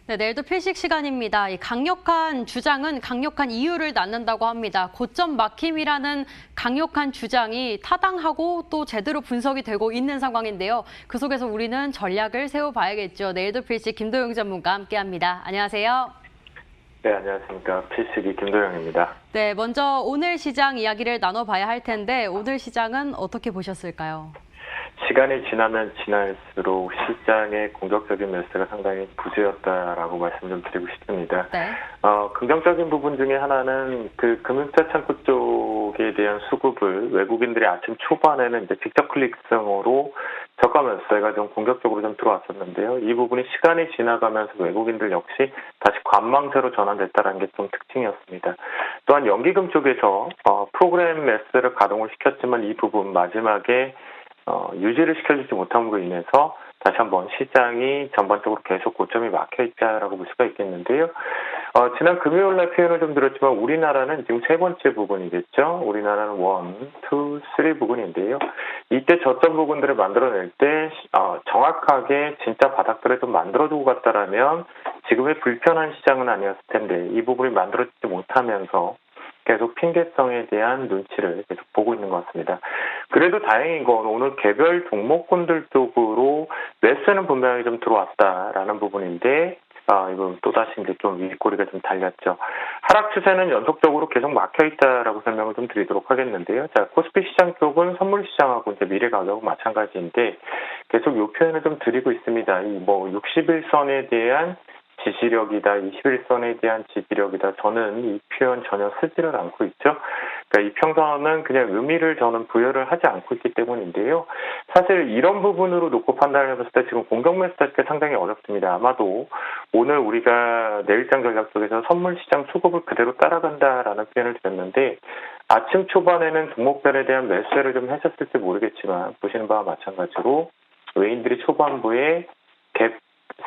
네, 내일도 필식 시간입니다. 이 강력한 주장은 강력한 이유를 낳는다고 합니다. 고점 막힘이라는 강력한 주장이 타당하고 또 제대로 분석이 되고 있는 상황인데요. 그 속에서 우리는 전략을 세워봐야겠죠. 내일도 필식 김도영 전문가 함께합니다. 안녕하세요. 네, 안녕하십니까. 필식이 김도영입니다. 네, 먼저 오늘 시장 이야기를 나눠봐야 할 텐데 오늘 시장은 어떻게 보셨을까요? 시간이 지나면 지날수록 시장의 공격적인 매수가 상당히 부재였다라고 말씀 좀 드리고 싶습니다. 네. 긍정적인 부분 중에 하나는 그 금융자 창구 쪽에 대한 수급을 외국인들이 아침 초반에는 이제 직접 클릭성으로 저가 매수가 좀 공격적으로 좀 들어왔었는데요. 이 부분이 시간이 지나가면서 외국인들 역시 다시 관망세로 전환됐다는 게 좀 특징이었습니다. 또한 연기금 쪽에서 프로그램 매수를 가동을 시켰지만 이 부분 마지막에 유지를 시켜주지 못함으로 인해서 다시 한번 시장이 전반적으로 계속 고점이 막혀있다라고 볼 수가 있겠는데요. 지난 금요일 날 표현을 좀 드렸지만 우리나라는 지금 세 번째 부분이겠죠. 우리나라는 1, 2, 3 부분인데요. 이때 저점 부분들을 만들어낼 때 정확하게 진짜 바닥들을 좀 만들어주고 갔다라면 지금의 불편한 시장은 아니었을 텐데 이 부분이 만들어지지 못하면서 계속 핑계성에 대한 눈치를 계속 보고 있는 것 같습니다. 그래도 다행인 건 오늘 개별 종목군들 쪽으로 매수는 분명히 좀 들어왔다라는 부분인데 이건 또다시 이제 좀 윗꼬리가 좀 달렸죠. 하락 추세는 연속적으로 계속 막혀 있다라고 설명을 좀 드리도록 하겠는데요. 자, 코스피 시장 쪽은 선물 시장하고 이제 미래 가격 마찬가지인데 계속 이 표현을 좀 드리고 있습니다. 이 60일선에 대한 지지력이다, 21선에 대한 지지력이다. 저는 이 표현 전혀 쓰지를 않고 있죠. 그러니까 이 평선은 그냥 의미를 저는 부여를 하지 않고 있기 때문인데요. 사실 이런 부분으로 놓고 판단을 해봤을 때 지금 공격 매수하기가 상당히 어렵습니다. 아마도 오늘 우리가 내일장 전략 속에서 선물시장 수급을 그대로 따라간다라는 표현을 드렸는데 아침 초반에는 종목별에 대한 매수를 좀 하셨을지 모르겠지만 보시는 바와 마찬가지로 외인들이 초반부에 갭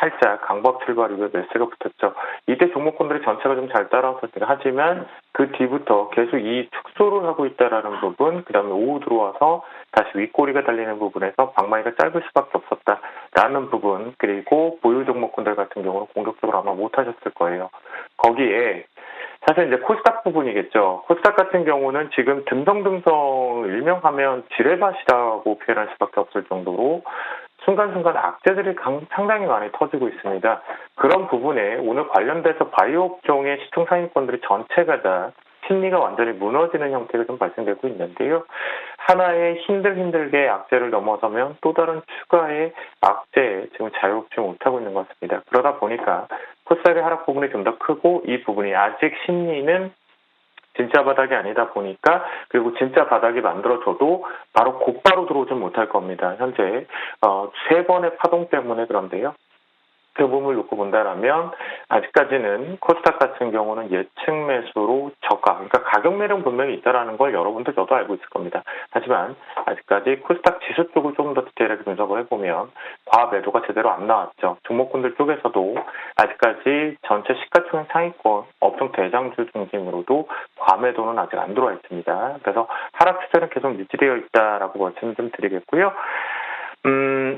살짝 강박 출발 이후에 매수가 붙었죠. 이때 종목군들이 전체가 좀 잘 따라왔었습니다. 하지만 그 뒤부터 계속 이 축소를 하고 있다라는 부분, 그 다음에 오후 들어와서 다시 윗꼬리가 달리는 부분에서 방망이가 짧을 수밖에 없었다라는 부분, 그리고 보유 종목군들 같은 경우는 공격적으로 아마 못하셨을 거예요. 거기에 사실 이제 코스닥 부분이겠죠. 코스닥 같은 경우는 지금 듬성듬성 일명하면 지뢰밭이라고 표현할 수밖에 없을 정도로 순간순간 악재들이 상당히 많이 터지고 있습니다. 그런 부분에 오늘 관련돼서 바이오 업종의 시총 상위권들이 전체가 다 심리가 완전히 무너지는 형태가 좀 발생되고 있는데요. 하나의 힘들게 악재를 넘어서면 또 다른 추가의 악재에 지금 자유롭지 못하고 있는 것 같습니다. 그러다 보니까 코스닥의 하락 부분이 좀 더 크고 이 부분이 아직 심리는 진짜 바닥이 아니다 보니까 그리고 진짜 바닥이 만들어져도 바로 곧바로 들어오지 못할 겁니다. 현재 세 번의 파동 때문에 그런데요. 그 부분을 놓고 본다라면 아직까지는 코스닥 같은 경우는 예측 매수로 저가, 그러니까 가격 매력 분명히 있다라는 걸 여러분도 저도 알고 있을 겁니다. 하지만 아직까지 코스닥 지수 쪽을 조금 더 디테일하게 분석을 해보면 과매도가 제대로 안 나왔죠. 종목군들 쪽에서도 아직까지 전체 시가총액 상위권 업종 대장주 중심으로도 과매도는 아직 안 들어와 있습니다. 그래서 하락 추세는 계속 유지되어 있다라고 말씀 좀 드리겠고요.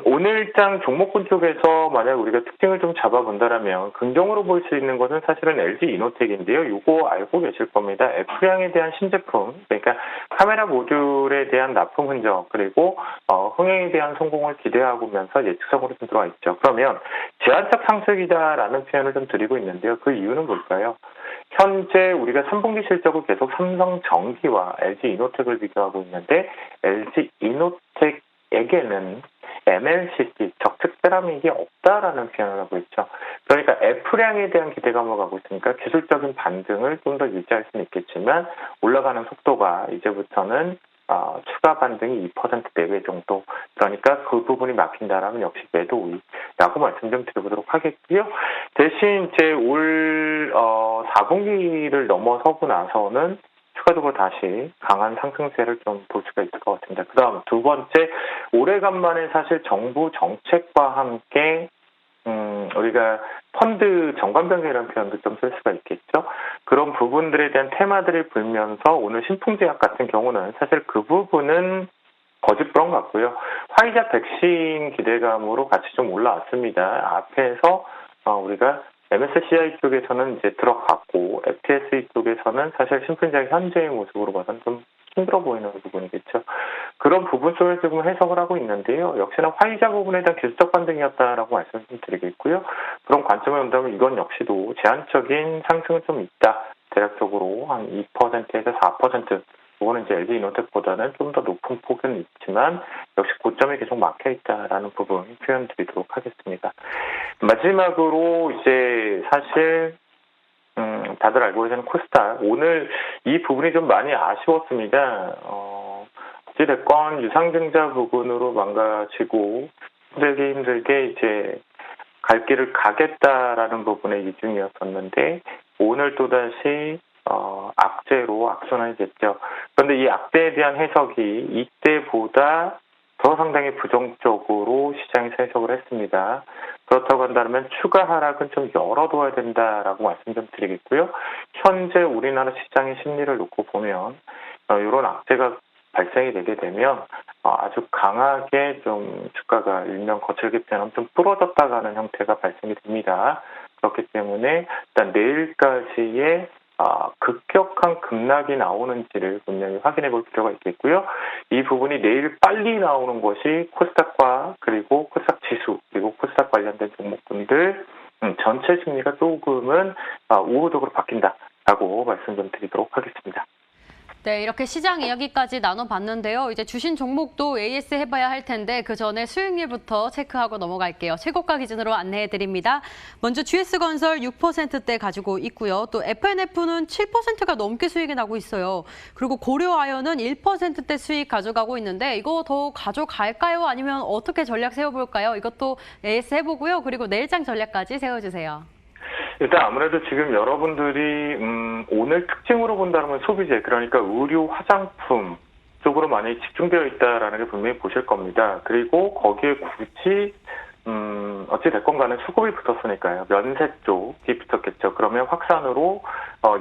오늘장 종목군 쪽에서 만약 우리가 특징을 좀 잡아본다면 긍정으로 볼 수 있는 것은 사실은 LG 이노텍인데요. 이거 알고 계실 겁니다. F량에 대한 신제품, 그러니까 카메라 모듈에 대한 납품 흔적, 그리고 흥행에 대한 성공을 기대하면서 예측성으로 좀 들어와 있죠. 그러면 제한적 상승이다라는 표현을 좀 드리고 있는데요. 그 이유는 뭘까요? 현재 우리가 3분기 실적을 계속 삼성전기와 LG 이노텍을 비교하고 있는데 LG 이노텍에게는 MLCC, 적측 세라믹이 없다라는 표현을 하고 있죠. 그러니까 F량에 대한 기대감을 가고 있으니까 기술적인 반등을 좀 더 유지할 수는 있겠지만 올라가는 속도가 이제부터는 추가 반등이 2% 내외 정도. 그러니까 그 부분이 막힌다라면 역시 매도 우위라고 말씀 좀 드려보도록 하겠고요. 대신 이제 올 4분기를 넘어서고 나서는 추가적으로 다시 강한 상승세를 좀 볼 수가 있을 것 같습니다. 그 다음 두 번째, 오래간만에 사실 정부 정책과 함께 우리가 펀드 정관 변경이라는 표현도 좀 쓸 수가 있겠죠. 그런 부분들에 대한 테마들이 불면서 오늘 신풍제약 같은 경우는 사실 그 부분은 거짓부렁 같고요. 화이자 백신 기대감으로 같이 좀 올라왔습니다. 앞에서 우리가 MSCI 쪽에서는 이제 들어갔고 FTSE 쪽에서는 사실 심플장 현재의 모습으로 봐서는 좀 힘들어 보이는 부분이겠죠. 그런 부분 쪽을 지금 해석을 하고 있는데요. 역시나 화이자 부분에 대한 기술적 반등이었다라고 말씀드리겠고요. 그런 관점에 본다면 이건 역시도 제한적인 상승은 좀 있다. 대략적으로 한 2%에서 4%. 이거는 이제 LG이노텍보다는 좀 더 높은 폭은 있지만 역시 고점에 계속 막혀 있다라는 부분 표현드리도록 하겠습니다. 마지막으로 이제 사실 다들 알고 계시는 코스닥 오늘 이 부분이 좀 많이 아쉬웠습니다. 어찌됐건 유상증자 부분으로 망가지고 힘들게 이제 갈 길을 가겠다라는 부분의 이중이었었는데 오늘 또다시 악재로 악순환이 됐죠. 그런데 이 악재에 대한 해석이 이때보다 더 상당히 부정적으로 시장에서 해석을 했습니다. 그렇다고 한다면 추가 하락은 좀 열어둬야 된다라고 말씀 좀 드리겠고요. 현재 우리나라 시장의 심리를 놓고 보면 이런 악재가 발생이 되게 되면 아주 강하게 좀 주가가 일명 거칠게 변하면 좀 부러졌다가는 형태가 발생이 됩니다. 그렇기 때문에 일단 내일까지의 급격한 급락이 나오는지를 분명히 확인해 볼 필요가 있겠고요. 이 부분이 내일 빨리 나오는 것이 코스닥과 그리고 코스닥 지수 그리고 코스닥 관련된 종목군들 전체 심리가 조금은 우호적으로 바뀐다라고 말씀 좀 드리도록 하겠습니다. 네, 이렇게 시장 이야기까지 나눠봤는데요. 이제 주신 종목도 AS 해봐야 할 텐데 그 전에 수익률부터 체크하고 넘어갈게요. 최고가 기준으로 안내해드립니다. 먼저 GS건설 6%대 가지고 있고요. 또 FNF는 7%가 넘게 수익이 나고 있어요. 그리고 고려아연은 1%대 수익 가져가고 있는데 이거 더 가져갈까요? 아니면 어떻게 전략 세워볼까요? 이것도 AS 해보고요. 그리고 내일장 전략까지 세워주세요. 일단 아무래도 지금 여러분들이 오늘 특징으로 본다면 소비재 그러니까 의류 화장품 쪽으로 많이 집중되어 있다라는 게 분명히 보실 겁니다. 그리고 거기에 굳이 어찌 됐건 간에 수급이 붙었으니까요. 면세 쪽이 붙었겠죠. 그러면 확산으로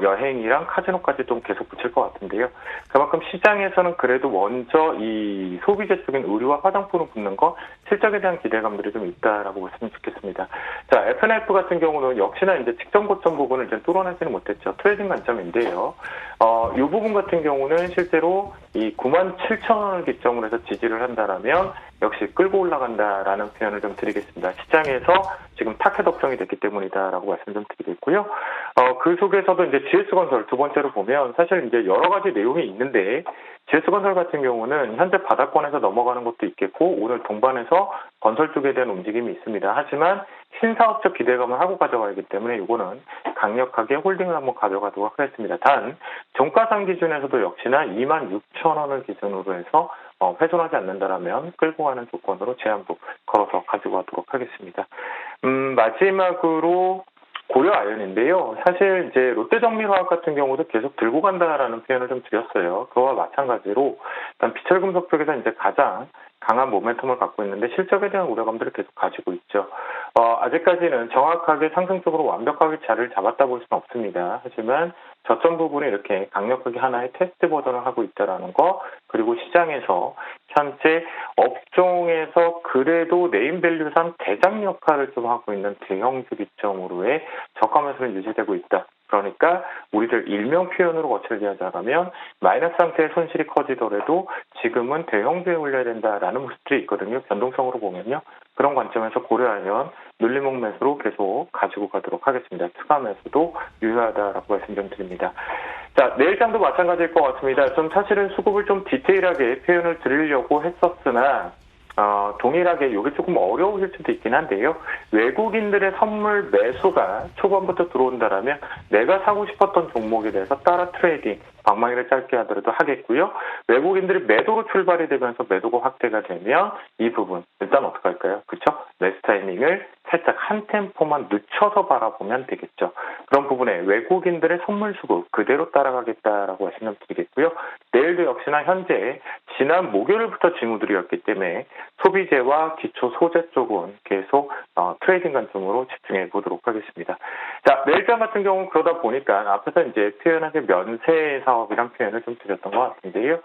여행이랑 카지노까지 좀 계속 붙일 것 같은데요. 그만큼 시장에서는 그래도 먼저 이 소비재 쪽인 의류와 화장품으로 붙는 거 실적에 대한 기대감들이 좀 있다라고 보시면 좋겠습니다. 자, FNF 같은 경우는 역시나 이제 직전 고점 부분을 이제 뚫어내지는 못했죠. 트레이딩 관점인데요. 이 부분 같은 경우는 실제로 이 97,000원을 기점으로 해서 지지를 한다라면 역시 끌고 올라간다라는 표현을 좀 드리겠습니다. 시장에서 지금 타켓 업종이 됐기 때문이다라고 말씀 좀 드리겠고요. 그 속에서도 이제 GS건설 두 번째로 보면 사실 이제 여러 가지 내용이 있는데 GS건설 같은 경우는 현재 바닥권에서 넘어가는 것도 있겠고 오늘 동반해서 건설 쪽에 대한 움직임이 있습니다. 하지만 신사업적 기대감을 하고 가져가야 하기 때문에 이거는 강력하게 홀딩을 한번 가져가도록 하겠습니다. 단 종가상 기준에서도 역시나 26,000원을 기준으로 해서 훼손하지 않는다라면 끌고 가는 조건으로 제한부 걸어서 가지고 가도록 하겠습니다. 마지막으로 고려아연인데요. 사실 이제 롯데정밀화학 같은 경우도 계속 들고 간다라는 표현을 좀 드렸어요. 그와 마찬가지로 일단 비철금속 쪽에서 이제 가장 강한 모멘텀을 갖고 있는데 실적에 대한 우려감들을 계속 가지고 있죠. 아직까지는 정확하게 상승적으로 완벽하게 자리를 잡았다 볼 수는 없습니다. 하지만 저점 부분에 이렇게 강력하게 하나의 테스트 버전을 하고 있다라는 거, 그리고 시장에서 현재 업종에서 그래도 네임밸류상 대장 역할을 좀 하고 있는 대형주 기점으로의 저가 매수는 유지되고 있다. 그러니까 우리들 일명 표현으로 거칠게 하자면 마이너스 상태의 손실이 커지더라도 지금은 대형주에 올려야 된다라는 모습들이 있거든요. 변동성으로 보면요. 그런 관점에서 고려하면 눌림목 매수로 계속 가지고 가도록 하겠습니다. 추가 매수도 유효하다라고 말씀 좀 드립니다. 자, 내일장도 마찬가지일 것 같습니다. 좀 사실은 수급을 좀 디테일하게 표현을 드리려고 했었으나 동일하게 이게 조금 어려우실 수도 있긴 한데요. 외국인들의 선물 매수가 초반부터 들어온다라면 내가 사고 싶었던 종목에 대해서 따라 트레이딩, 방망이를 짧게 하더라도 하겠고요. 외국인들이 매도로 출발이 되면서 매도가 확대가 되면 이 부분 일단 어떻게 할까요? 그렇죠? 매수 타이밍을 살짝 한 템포만 늦춰서 바라보면 되겠죠. 그런 부분에 외국인들의 선물 수급 그대로 따라가겠다라고 말씀드리겠고요. 내일도 역시나 현재 지난 목요일부터 징후들이었기 때문에 소비재와 기초 소재 쪽은 계속 트레이딩 관점으로 집중해 보도록 하겠습니다. 자, 내일장 같은 경우는 그러다 보니까 앞에서 이제 표현하신 면세 사업이란 표현을 좀 드렸던 것 같은데요.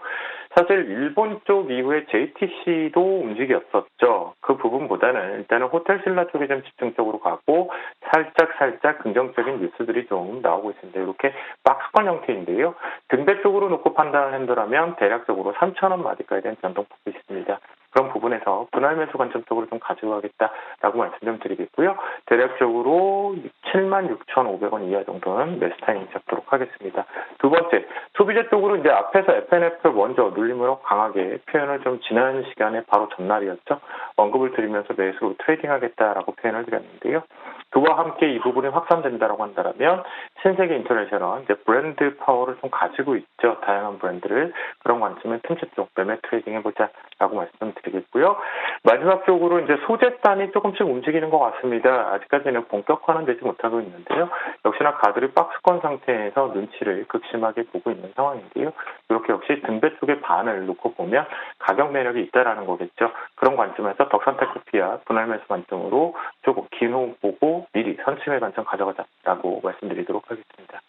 사실 일본 쪽 이후에 JTC도 움직였었죠. 그 부분보다는 일단은 호텔신라 쪽에 좀 집중적으로 가고 살짝 긍정적인 뉴스들이 좀 나오고 있습니다. 이렇게 박스권 형태인데요. 등배 쪽으로 놓고 판단을 한다면 대략적으로 3,000원 마디까지 된 변동폭이 있습니다. 그런 부분에서 분할 매수 관점 쪽으로 좀 가져가겠다라고 말씀 좀 드리겠고요. 대략적으로 76,500원 이하 정도는 매수 타이밍 잡도록 하겠습니다. 두 번째, 소비자 쪽으로 이제 앞에서 FNF를 먼저 눌림으로 강하게 표현을 좀 지난 시간에 바로 전날이었죠. 언급을 드리면서 매수로 트레이딩하겠다라고 표현을 드렸는데요. 그와 함께 이 부분이 확산된다라고 한다면 신세계 인터내셔널 이제 브랜드 파워를 좀 가지고 있죠. 다양한 브랜드를 그런 관점에 틈새 쪽 매매 트레이딩 해보자라고 말씀드리겠고요. 마지막적으로 이제 소재단이 조금씩 움직이는 것 같습니다. 아직까지는 본격화는 되지 못하고 있는데요. 역시나 가들이 박스권 상태에서 눈치를 극심하게 보고 있는 상황인데요. 이렇게 역시 등배 쪽의 반을 놓고 보면 가격 매력이 있다라는 거겠죠. 그런 관점에서 덕산테크피아 분할 매수 관점으로 조금 긴 호흡 보고 미리 선침의 관점 가져가자라고 말씀드리도록 하겠습니다.